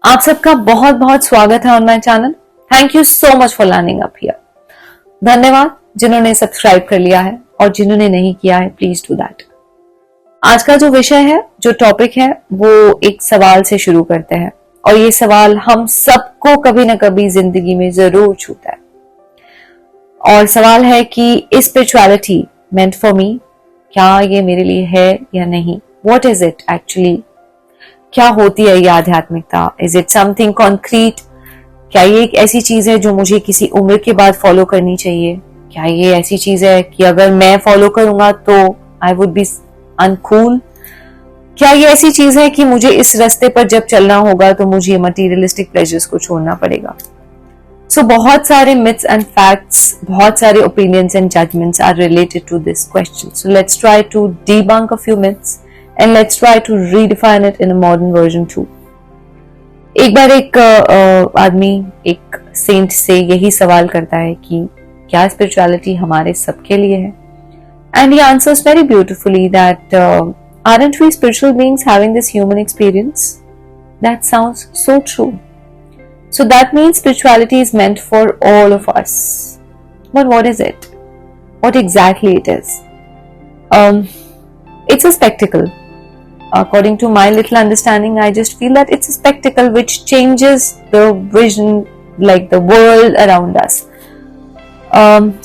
आप सबका बहुत बहुत स्वागत है on my channel. Thank you so much for learning up here. धन्यवाद जिन्होंने सब्सक्राइब कर लिया है और जिन्होंने नहीं किया है प्लीज डू दैट। आज का जो विषय है, जो टॉपिक है, वो एक सवाल से शुरू करते हैं और ये सवाल हम सबको कभी ना कभी जिंदगी में जरूर छूता है और सवाल है कि is spirituality meant for me? क्या ये मेरे लिए है या नहीं? What is it actually? क्या होती है ये आध्यात्मिकता? Is it something concrete? क्या ये एक ऐसी चीज है जो मुझे किसी उम्र के बाद फॉलो करनी चाहिए? क्या ये ऐसी चीज है कि अगर मैं फॉलो करूंगा तो आई वुड बी अनकूल? क्या ये ऐसी चीज है कि मुझे इस रास्ते पर जब चलना होगा तो मुझे मटीरियलिस्टिक प्लेजर्स को छोड़ना पड़ेगा? सो बहुत सारे मिथ्स एंड फैक्ट्स, बहुत सारे opinions and judgements are related to this question. So let's try to debunk a few myths and let's try to redefine it in a modern version too. एक बार एक आदमी एक सेंट से यही सवाल करता है कि क्या स्पिरिचुअलिटी हमारे सबके लिए है? And he answers very beautifully that aren't we spiritual beings having this human experience? That sounds so true. So that means spirituality is meant for all of us. But what is it? What exactly it is? It's a spectacle. According to my little understanding, I just feel that it's a spectacle which changes the vision, like the world around us.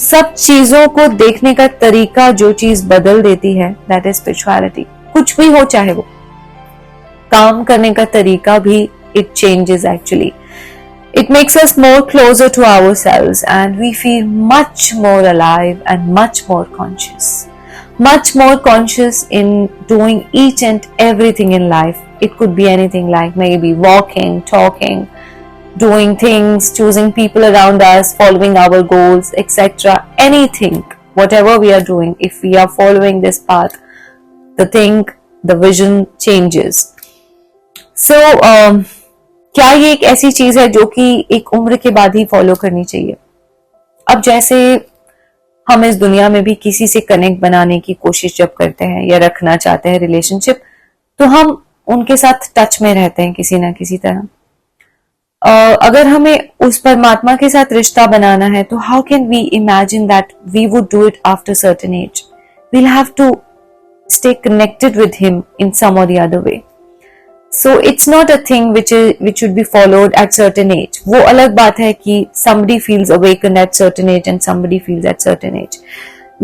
सब चीजों को देखने का तरीका जो चीज बदल देती है, that is spirituality. कुछ भी हो, चाहे वो काम करने का तरीका भी, it changes actually. It makes us more closer to ourselves and we feel much more alive and much more conscious. Much more conscious in doing each and everything in life. It could be anything, like maybe walking, talking, doing things, choosing people around us, following our goals, etc. Anything, whatever we are doing, if we are following this path, the thing, the vision changes. So, क्या ये एक ऐसी चीज है जो कि एक उम्र के बाद ही फॉलो करनी चाहिए? अब जैसे हम इस दुनिया में भी किसी से कनेक्ट बनाने की कोशिश जब करते हैं या रखना चाहते हैं रिलेशनशिप, तो हम उनके साथ टच में रहते हैं किसी ना किसी तरह। अगर हमें उस परमात्मा के साथ रिश्ता बनाना है तो how can we imagine that we would do it after certain age? We'll have to stay connected with him in some और the other way. So it's not a thing which should be followed at certain age. वो अलग बात है कि somebody feels awakened at certain age and somebody feels at certain age.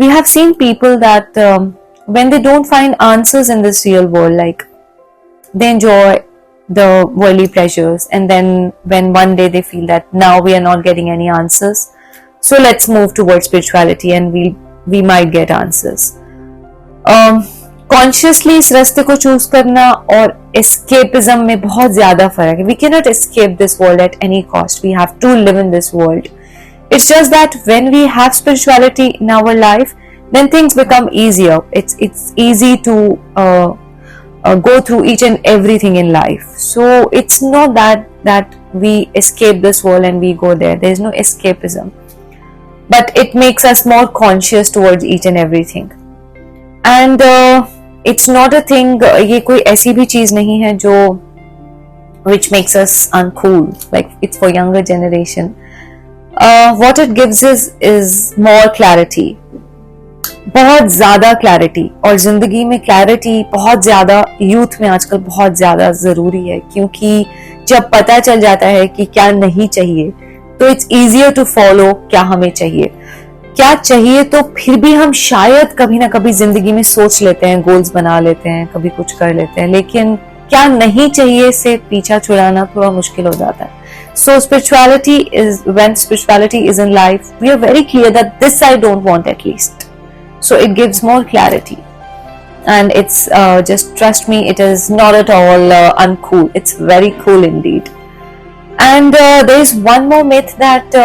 We have seen people that when they don't find answers in this real world, like they enjoy the worldly pleasures, and then when one day they feel that now we are not getting any answers, so let's move towards spirituality and we might get answers. Consciously इस रास्ते को choose करना और escapism में बहुत ज्यादा फर्क है. We can not escape this world at any cost. We have to live in this world. It's just that when we have spirituality in our life, then things become easier. It's easy to go through each and everything in life. So it's not that we escape this world and we go there. There is no escapism, but it makes us more conscious towards each and everything. And it's not a thing, ये कोई ऐसी भी चीज नहीं है जो which makes us uncool, like it's for younger generation. What it gives is more clarity, बहुत ज्यादा क्लैरिटी. और जिंदगी में क्लैरिटी बहुत ज्यादा यूथ में आजकल बहुत ज्यादा जरूरी है, क्योंकि जब पता चल जाता है कि क्या नहीं चाहिए तो इट्स इजियर टू फॉलो क्या हमें चाहिए. क्या चाहिए तो फिर भी हम शायद कभी ना कभी जिंदगी में सोच लेते हैं, गोल्स बना लेते हैं, कभी कुछ कर लेते हैं, लेकिन क्या नहीं चाहिए से पीछा छुड़ाना थोड़ा मुश्किल हो जाता है. So spirituality is, when spirituality is in life, we are very clear that this I don't want at least. So it gives more clarity and it's just trust me, it is not at all uncool. It's very cool indeed. And there is one more myth that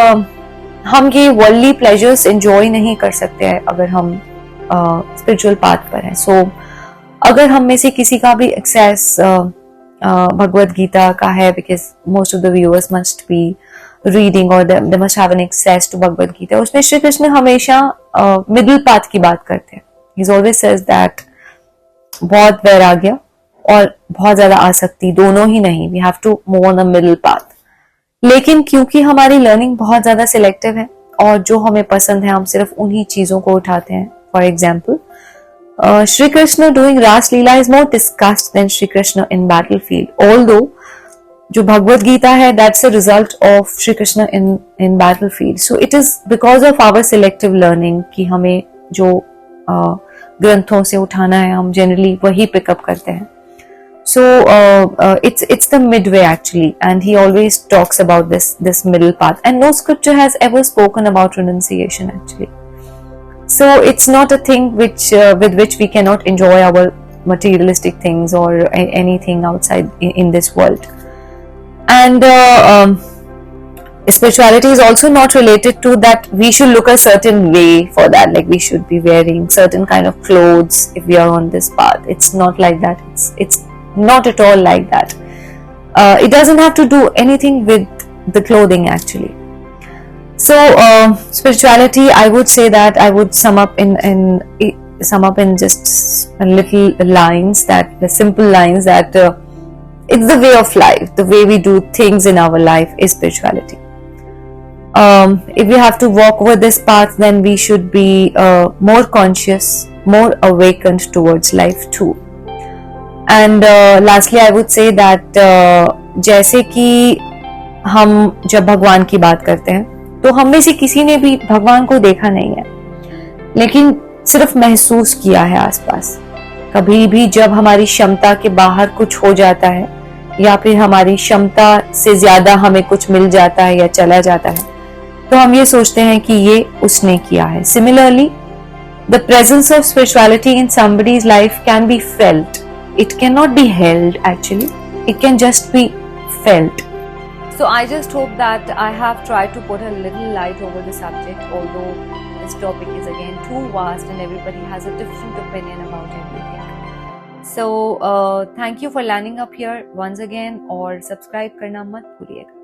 हम ये worldly pleasures enjoy नहीं कर सकते हैं अगर हम spiritual path पर हैं. सो अगर हम में से किसी का भी एक्सेस भगवत गीता का है, because most of the viewers must be reading और they must have an access to Bhagavad Gita, उसमें श्री कृष्ण हमेशा मिडिल पाथ की बात करते हैं. ही ऑलवेज सेज दैट बहुत वैराग्य, और बहुत ज्यादा आसक्ति, दोनों ही नहीं. We have to move on the middle path. लेकिन क्योंकि हमारी लर्निंग बहुत ज्यादा सिलेक्टिव है और जो हमें पसंद है हम सिर्फ उन्हीं चीजों को उठाते हैं. For example, Shri Krishna doing Ras Leela is more discussed than Shri Krishna in battlefield. Although जो भगवत गीता है, that's a result of Shri Krishna in battlefield. So it is because of our selective learning कि हमें जो ग्रंथों से उठाना है हम generally वही pick up करते हैं. So it's the midway actually, and he always talks about this middle path. And no scripture has ever spoken about renunciation actually. So it's not a thing which with which we cannot enjoy our materialistic things or anything outside in this world. And spirituality is also not related to that we should look a certain way for that, like we should be wearing certain kind of clothes if we are on this path. It's not like that. It's not at all like that. It doesn't have to do anything with the clothing actually. So spirituality, I would say that I would sum up in just a little lines, that the simple lines that it's the way of life. The way we do things in our life is spirituality. If we have to walk over this path, then we should be more conscious, more awakened towards life too. And lastly, I would say that जैसे कि हम जब भगवान की बात करते हैं तो हम में से किसी ने भी भगवान को देखा नहीं है, लेकिन सिर्फ महसूस किया है आसपास. कभी भी जब हमारी क्षमता के बाहर कुछ हो जाता है या फिर हमारी क्षमता से ज्यादा हमें कुछ मिल जाता है या चला जाता है, तो हम ये सोचते हैं कि ये उसने किया है. Similarly, the presence of spirituality in somebody's life can be felt. It cannot be held actually. It can just be felt. So I just hope that I have tried to put a little light over the subject, although this topic is again too vast and everybody has a different opinion about everything. So thank you for landing up here once again, और subscribe करना मत भूलिएगा.